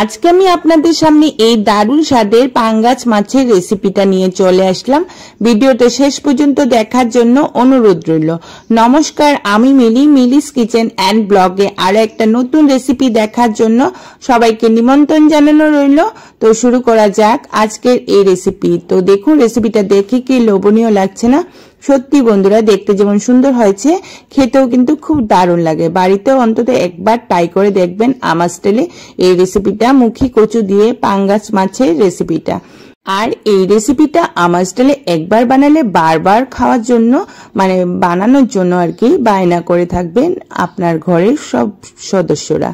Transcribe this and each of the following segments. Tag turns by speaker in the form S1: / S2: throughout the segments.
S1: আজকে আমি আপনাদের সামনে এই দারুণ স্বাদের পাঙ্গাস মাছের রেসিপিটা নিয়ে চলে আসলাম। ভিডিওটা শেষ পর্যন্ত দেখার জন্য অনুরোধ রইল। নমস্কার, আমি মিলিস কিচেন অ্যান্ড ব্লগে আরো একটা নতুন রেসিপি দেখার জন্য সবাইকে নিমন্ত্রণ জানানো রইল। তো শুরু করা যাক আজকের এই রেসিপি। তো দেখুন, রেসিপিটা দেখে কি লোভনীয় লাগছে না? সত্যি বন্ধুরা, দেখতে যেমন সুন্দর হয়েছে, খেতেও কিন্তু খুব দারুণ লাগে। বাড়িতেও অন্তত একবার ট্রাই করে দেখবেন আমার স্টাইলে এই রেসিপিটা, মুখী কচু দিয়ে পাঙ্গাস মাছের রেসিপিটা। আর এই রেসিপিটা আমার স্টাইলে একবার বানালে বারবার খাওয়ার জন্য, মানে বানানোর জন্য আর কি বায়না করে থাকবেন আপনার ঘরের সব সদস্যরা।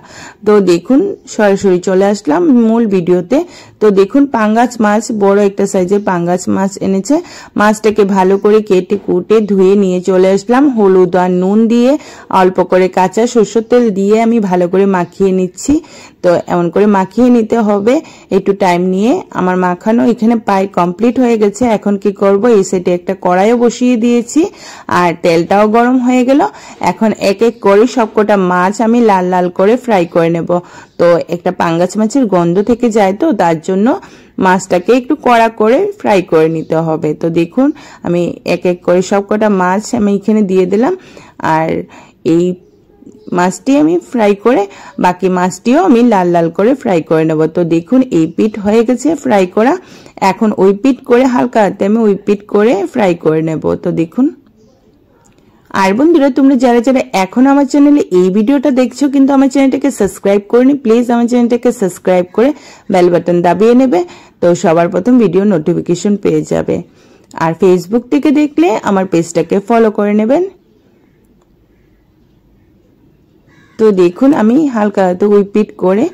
S1: তো দেখুন, সরাসরি চলে আসলাম মূল ভিডিওতে। তো দেখুন, পাঙ্গাস মাছ, বড় একটা সাইজের পাঙ্গাস মাছ এনেছে। মাছটাকে ভালো করে কেটে কুটে ধুয়ে নিয়ে চলে আসলাম। হলুদ আর নুন দিয়ে অল্প করে কাঁচা সরষের তেল দিয়ে আমি ভালো করে মাখিয়ে নিচ্ছি। তো এমন করে মাখিয়ে নিতে হবে একটু টাইম নিয়ে। আমার মাখানো এখানে প্রায় কমপ্লিট হয়ে গেছে। এখন কি করব, এই সাইডে একটা কড়াইও বসিয়ে দিয়েছি আর তেলটাও গরম হয়ে গেল। এখন এক এক করে সবকটা মাছ আমি লাল লাল করে ফ্রাই করে নেব। তো একটা পাঙ্গাস মাছের গন্ধ থেকে যায়, তো তার জন্য মাছটাকে একটু কড়া করে ফ্রাই করে নিতে হবে। তো দেখুন, আমি এক এক করে সবকটা মাছ আমি এখানে দিয়ে দিলাম। আর এই মাছটি আমি ফ্রাই করে বাকি মাছটিও আমি লাল লাল করে ফ্রাই করে নেব। তো দেখুন, এই পিঠ হয়ে গেছে ফ্রাই করা। এখন ওই পিঠ করে হালকা হাতে আমি ওই পিঠ করে ফ্রাই করে নেব। তো দেখুন, আর বন্ধুরা, তোমরা যারা যারা এখন আমার চ্যানেলে এই ভিডিওটা দেখছো কিন্তু আমার চ্যানেলটাকে সাবস্ক্রাইব করনি, প্লিজ আমার চ্যানেলটাকে সাবস্ক্রাইব করে বেল বাটন দাবিয়ে নেবে। তো সবার প্রথম ভিডিও নোটিফিকেশন পেয়ে যাবে। আর ফেসবুক থেকে দেখলে আমার পেজটাকে ফলো করে নেবেন। তো দেখুন, আমি হালকা হাতে ওই পিঠ করে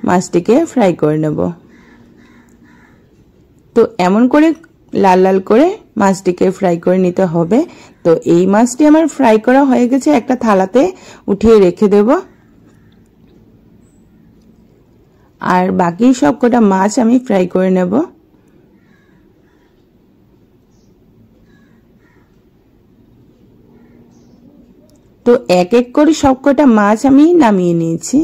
S1: মাছটিকে ফ্রাই করে নেব। তো এমন করে লাল লাল করে মাছটিকে ফ্রাই করে নিতে হবে। তো এই মাছটি আমার ফ্রাই করা হয়ে গেছে, একটা থালাতে উঠিয়ে রেখে দেব। আর বাকি সবকটা মাছ আমি ফ্রাই করে নেব। তো এক এক করে সবকটা মাছ আমি নামিয়ে নিয়েছি।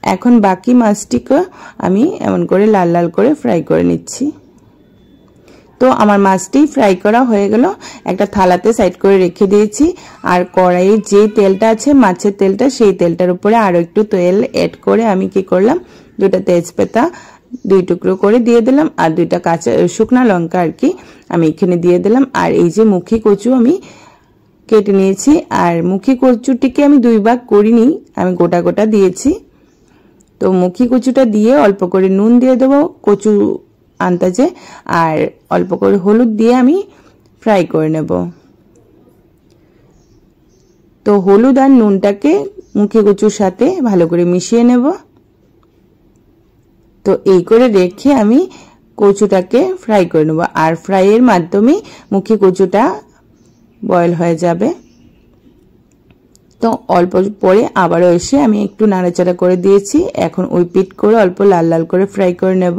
S1: এখন বাকি মাছটিকে আমি এমন করে লাল লাল করে ফ্রাই করে নিচ্ছি। তো আমার মাছটি ফ্রাই করা হয়ে গেল, একটা থালাতে সাইড করে রেখে দিয়েছি। আর কড়াইয়ে যে তেলটা আছে মাছের তেলটা, সেই তেলটার উপরে আরো একটু তেল এড করে আমি কি করলাম, দুটা তেজপাতা দুই টুকরো করে দিয়ে দিলাম আর দুইটা কাঁচা শুকনা লঙ্কা আর কি আমি এখানে দিয়ে দিলাম। আর এই যে মুখী কচু আমি কেটে নিয়েছি, আর মুখী কচুটিকে আমি দুই ভাগ করিনি, আমি গোটা গোটা দিয়েছি। তো মুখী কচুটা দিয়ে অল্প করে নুন দিয়ে দেবো কচু আন্দাজে, আর অল্প করে হলুদ দিয়ে আমি ফ্রাই করে নেব। তো হলুদ আর নুনটাকে মুখী কচুর সাথে ভালো করে মিশিয়ে নেব। তো এই করে রেখে আমি কচুটাকে ফ্রাই করে নেব। আর ফ্রাইয়ের মাধ্যমে মুখী কচুটা বয়েল হয়ে যাবে। তো অল্প পরে আবারও এসে আমি একটু নাড়াচাড়া করে দিয়েছি। এখন ওই পিঠ করে অল্প লাল লাল করে ফ্রাই করে নেব।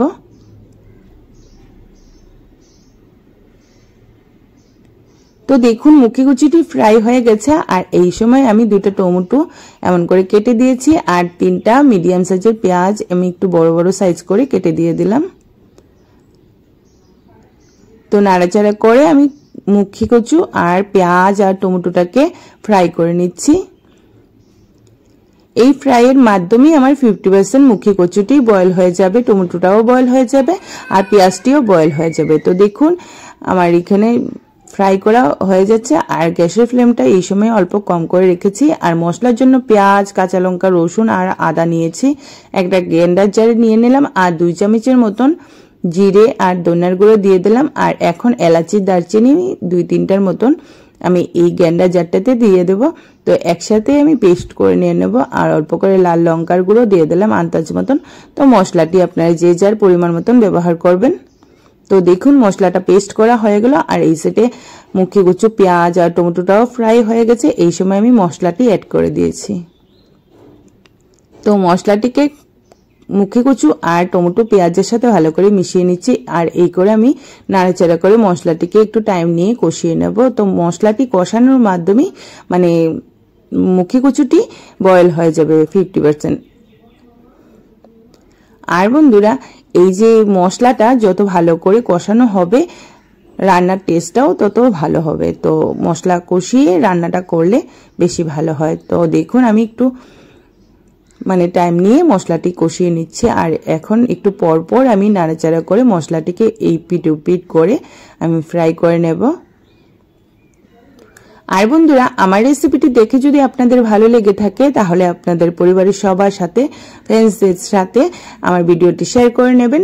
S1: তো দেখুন, মুখী কচুটি ফ্রাই হয়ে গেছে। আর এই সময় আমি দুটো টমেটো এমন করে কেটে দিয়েছি আর তিনটা মিডিয়াম সাইজের পেঁয়াজ আমি একটু বড় বড় সাইজ করে কেটে দিয়ে দিলাম। তো নাড়াচাড়া করে আমি মুখী কচু আর পেঁয়াজ আর টমেটোটাকে ফ্রাই করে নিচ্ছি। এই ফ্রাইয়ের মাধ্যমে আমার 50% মুখী কচুটি বয়েল হয়ে যাবে, টমেটোটাও বয়েল হয়ে যাবে আর পেঁয়াজটিও বয়েল হয়ে যাবে। তো দেখুন, আমার এখানে ফ্রাই করা হয়ে যাচ্ছে। আর গ্যাসের ফ্লেমটা এই সময় অল্প কম করে রেখেছি। আর মশলার জন্য পেঁয়াজ, কাঁচা লঙ্কা, রসুন আর আদা নিয়েছি। একটা গ্রাইন্ডার জারে নিয়ে নিলাম আর 2 চামচের মতন জিরে আর ধনিয়ার গুঁড়ো দিয়ে দিলাম। আর এখন এলাচি, দারচিনি 2-3টার মতন আমি এই গ্রাইন্ডার জারটাতে দিয়ে দেব। তো একসাথে আমি পেস্ট করে নিয়ে নেব। আর অল্প করে লাল লঙ্কার গুঁড়ো দিয়ে দিলাম আন্দাজ মতন। তো মশলাটি আপনারা যে যার পরিমাণ মতন ব্যবহার করবেন। তো দেখুন, মশলাটা পেস্ট করা হয়ে গেল। আর এই সেটে মুখী কচু, পেঁয়াজ আর টমেটোটাও ফ্রাই হয়ে গেছে। এই সময় আমি মশলাটি অ্যাড করে দিয়েছি। তো মশলাটিকে মুখী কচু আর টমেটো পেঁয়াজের সাথে ভালো করে মিশিয়ে নিচ্ছি। আর এই করে আমি নাড়াচাড়া করে মশলাটিকে একটু টাইম নিয়ে কষিয়ে নেব। তো মশলাটি কষানোর মাধ্যমে মানে মুখী কচুটি বয়েল হয়ে যাবে 50%। আর বন্ধুরা এই যে মশলাটা যত ভালো করে কষানো হবে রান্নার টেস্টটাও তত ভালো হবে। তো মশলা কষিয়ে রান্নাটা করলে বেশি ভালো হয়। তো দেখুন আমি একটু মানে টাইম নিয়ে মশলাটি কষিয়ে নিচ্ছি। আর এখন একটু পর পর আমি নাড়াচাড়া করে মশলাটিকে এই পিট পিট করে আমি ফ্রাই করে নেব। আর বন্ধুরা আমার রেসিপিটি দেখে যদি আপনাদের ভালো লেগে থাকে তাহলে আপনাদের পরিবারের সবার সাথে ফ্রেন্ডসদের সাথে আমার ভিডিওটি শেয়ার করে নেবেন,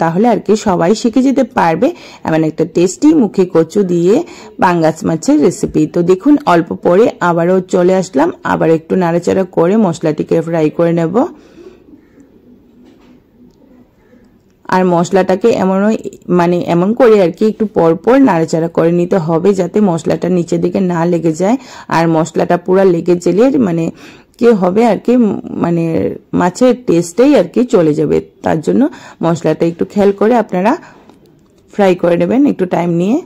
S1: তাহলে আর কি সবাই শিখে যেতে পারবে এমন একটা টেস্টি মুখে কচু দিয়ে পাঙ্গাস মাছের রেসিপি। তো দেখুন অল্প পরে আবারও চলে আসলাম, আবার একটু নাড়াচাড়া করে মশলাটিকে ফ্রাই করে নেব। আর মশলাটাকে এমন করে আর কি একটু পর পর নাড়াচাড়া করে নিতে হবে যাতে মশলাটা নিচের দিকে না লেগে যায়। আর মশলাটা পুরো লেগে গেলে কি হবে আর কি মাছের টেস্টটাই আর কি চলে যাবে। তার জন্য মশলাটা একটু খেয়াল করে আপনারা ফ্রাই করে নেবেন একটু টাইম নিয়ে।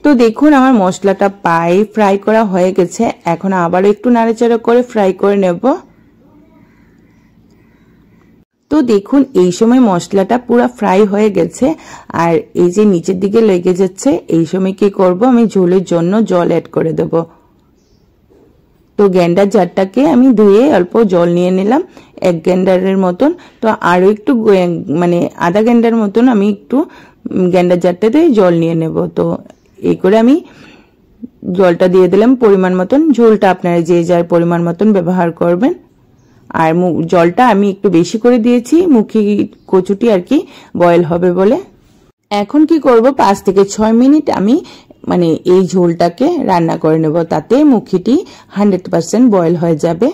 S1: তো দেখুন আমার মশলাটা ফ্রাই করা হয়ে গেছে, এখন আবারও একটু নাড়াচাড়া করে ফ্রাই করে নেব। তো দেখুন এই সময় মশলাটা পুরো ফ্রাই হয়ে গেছে আর এই যে নিচের দিকে লেগে যাচ্ছে, এই সময় কি করব আমি ঝোলের জন্য জল অ্যাড করে দেব। তো গ্যান্ডার জারটাকে আমি ধুয়ে অল্প জল নিয়ে নিলাম 1 গ্যান্ডারের মতন। তো আরো একটু আধা গ্যান্ডার মতন আমি একটু গ্যান্ডার জারটাতে জল নিয়ে নেব। তো এই করে আমি জলটা দিয়ে দিলাম পরিমাণ মতন। ঝোলটা আপনারা যে যার পরিমাণ মতন ব্যবহার করবেন। আর জলটা আমি একটু বেশি করে দিয়েছি মুখি কচুটি আর কি বয়েল হবে বলে। এখন কি করব 5 থেকে 6 মিনিট আমি এই ঝোলটাকে রান্না করে নেব, তাতে মুখিটি 100% বয়েল হয়ে যাবে।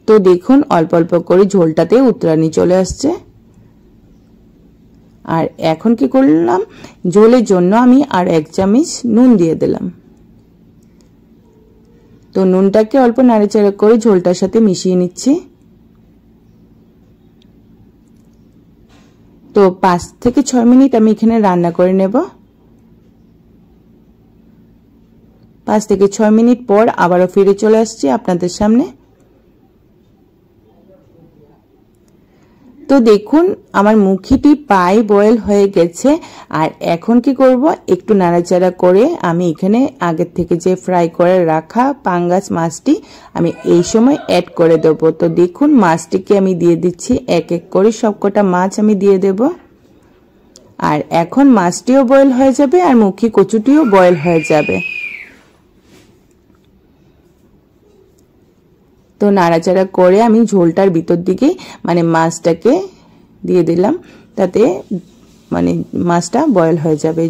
S1: তো দেখুন অল্প অল্প করে ঝোলটাতে উতরানি চলে আসছে। আর এখন কি করলাম ঝোলের জন্য আমি আর 1 চামচ নুন দিয়ে দিলাম। তো নুনটাকে অল্প নাড়াচাড়া করে ঝোলটার সাথে মিশিয়ে নিচ্ছি। তো 5 থেকে 6 মিনিট আমি এখানে রান্না করে নেব। 5 থেকে 6 মিনিট পর আবারও ফিরে চলে আসছি আপনাদের সামনে। তো দেখুন আমার মুখিটি বয়েল হয়ে গেছে। আর এখন কি করব একটু নাড়াচাড়া করে আমি এখানে আগের থেকে যে ফ্রাই করে রাখা পাঙ্গাস মাছটি আমি এই সময় অ্যাড করে দেব। তো দেখুন মাছটিকে আমি দিয়ে দিচ্ছি এক এক করে সবকটা মাছ আমি দিয়ে দেব। আর এখন মাছটিও বয়েল হয়ে যাবে আর মুখি কচুটিও বয়েল হয়ে যাবে। তো নাড়াচাড়া করে আমি ঝোলটার ভিতর দিকে মাছটাকে দিয়ে দিলাম, তাতে মাছটা বয়েল হয়ে যাবে।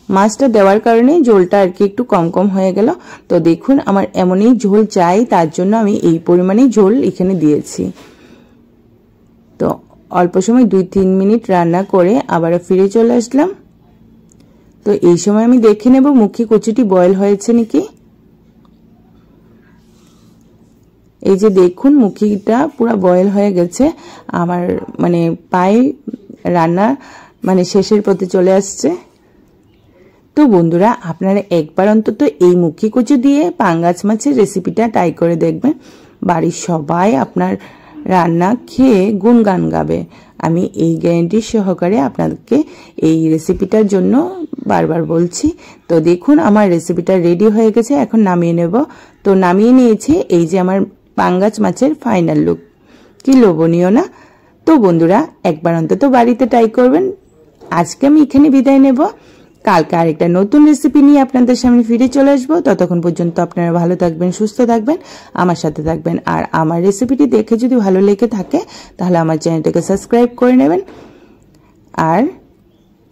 S1: মাছটা দেওয়ার কারণে ঝোলটা আর কি একটু কম কম হয়ে গেল। তো দেখুন আমার এমনই ঝোল চাই, তার জন্য আমি এই পরিমাণেই ঝোল এখানে দিয়েছি। তো অল্প সময় 2-3 মিনিট রান্না করে আবার ফিরে চলে আসলাম। তো এই সময় আমি দেখে নেব মুখি কচুটি বয়েল হয়েছে নাকি। এই যে দেখুন মুখিটা পুরো বয়েল হয়ে গেছে, আমার রান্না শেষের পথে চলে আসছে। তো বন্ধুরা আপনারা একবার অন্তত এই মুখি কচু দিয়ে পাঙ্গাস মাছের রেসিপিটা ট্রাই করে দেখবেন, বাড়ির সবাই আপনার রান্না খেয়ে গুণগান গাবে। আমি এই গ্যারান্টি সহকারে আপনাদেরকে এই রেসিপিটার জন্য বারবার বলছি। তো দেখুন আমার রেসিপিটা রেডি হয়ে গেছে, এখন নামিয়ে নেব। তো নামিয়ে নিয়েছি, এই যে আমার পাঙ্গাস মাছের ফাইনাল লুক। কি লোভনীয় না? তো বন্ধুরা একবার অন্তত বাড়িতে ট্রাই করবেন। আজকে আমি এখানে বিদায় নেব, কালকে আরেকটা নতুন রেসিপি নিয়ে আপনাদের সামনে ফিরে চলে আসবো। ততক্ষণ পর্যন্ত আপনারা ভালো থাকবেন, সুস্থ থাকবেন, আমার সাথে থাকবেন। আর আমার রেসিপিটি দেখে যদি ভালো লেগে থাকে তাহলে আমার চ্যানেলটাকে সাবস্ক্রাইব করে নেবেন। আর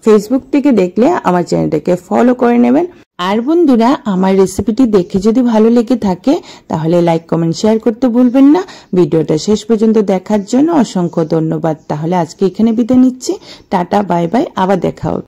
S1: ফেসবুক থেকে দেখলে আমার চ্যানেলটাকে ফলো করে নেবেন। আর বন্ধুরা আমার রেসিপিটি দেখে যদি ভালো লেগে থাকে তাহলে লাইক কমেন্ট শেয়ার করতে ভুলবেন না। ভিডিওটা শেষ পর্যন্ত দেখার জন্য অসংখ্য ধন্যবাদ। তাহলে আজকে এখানে বিদায় নিচ্ছি, টাটা বাই বাই, আবার দেখা হবে।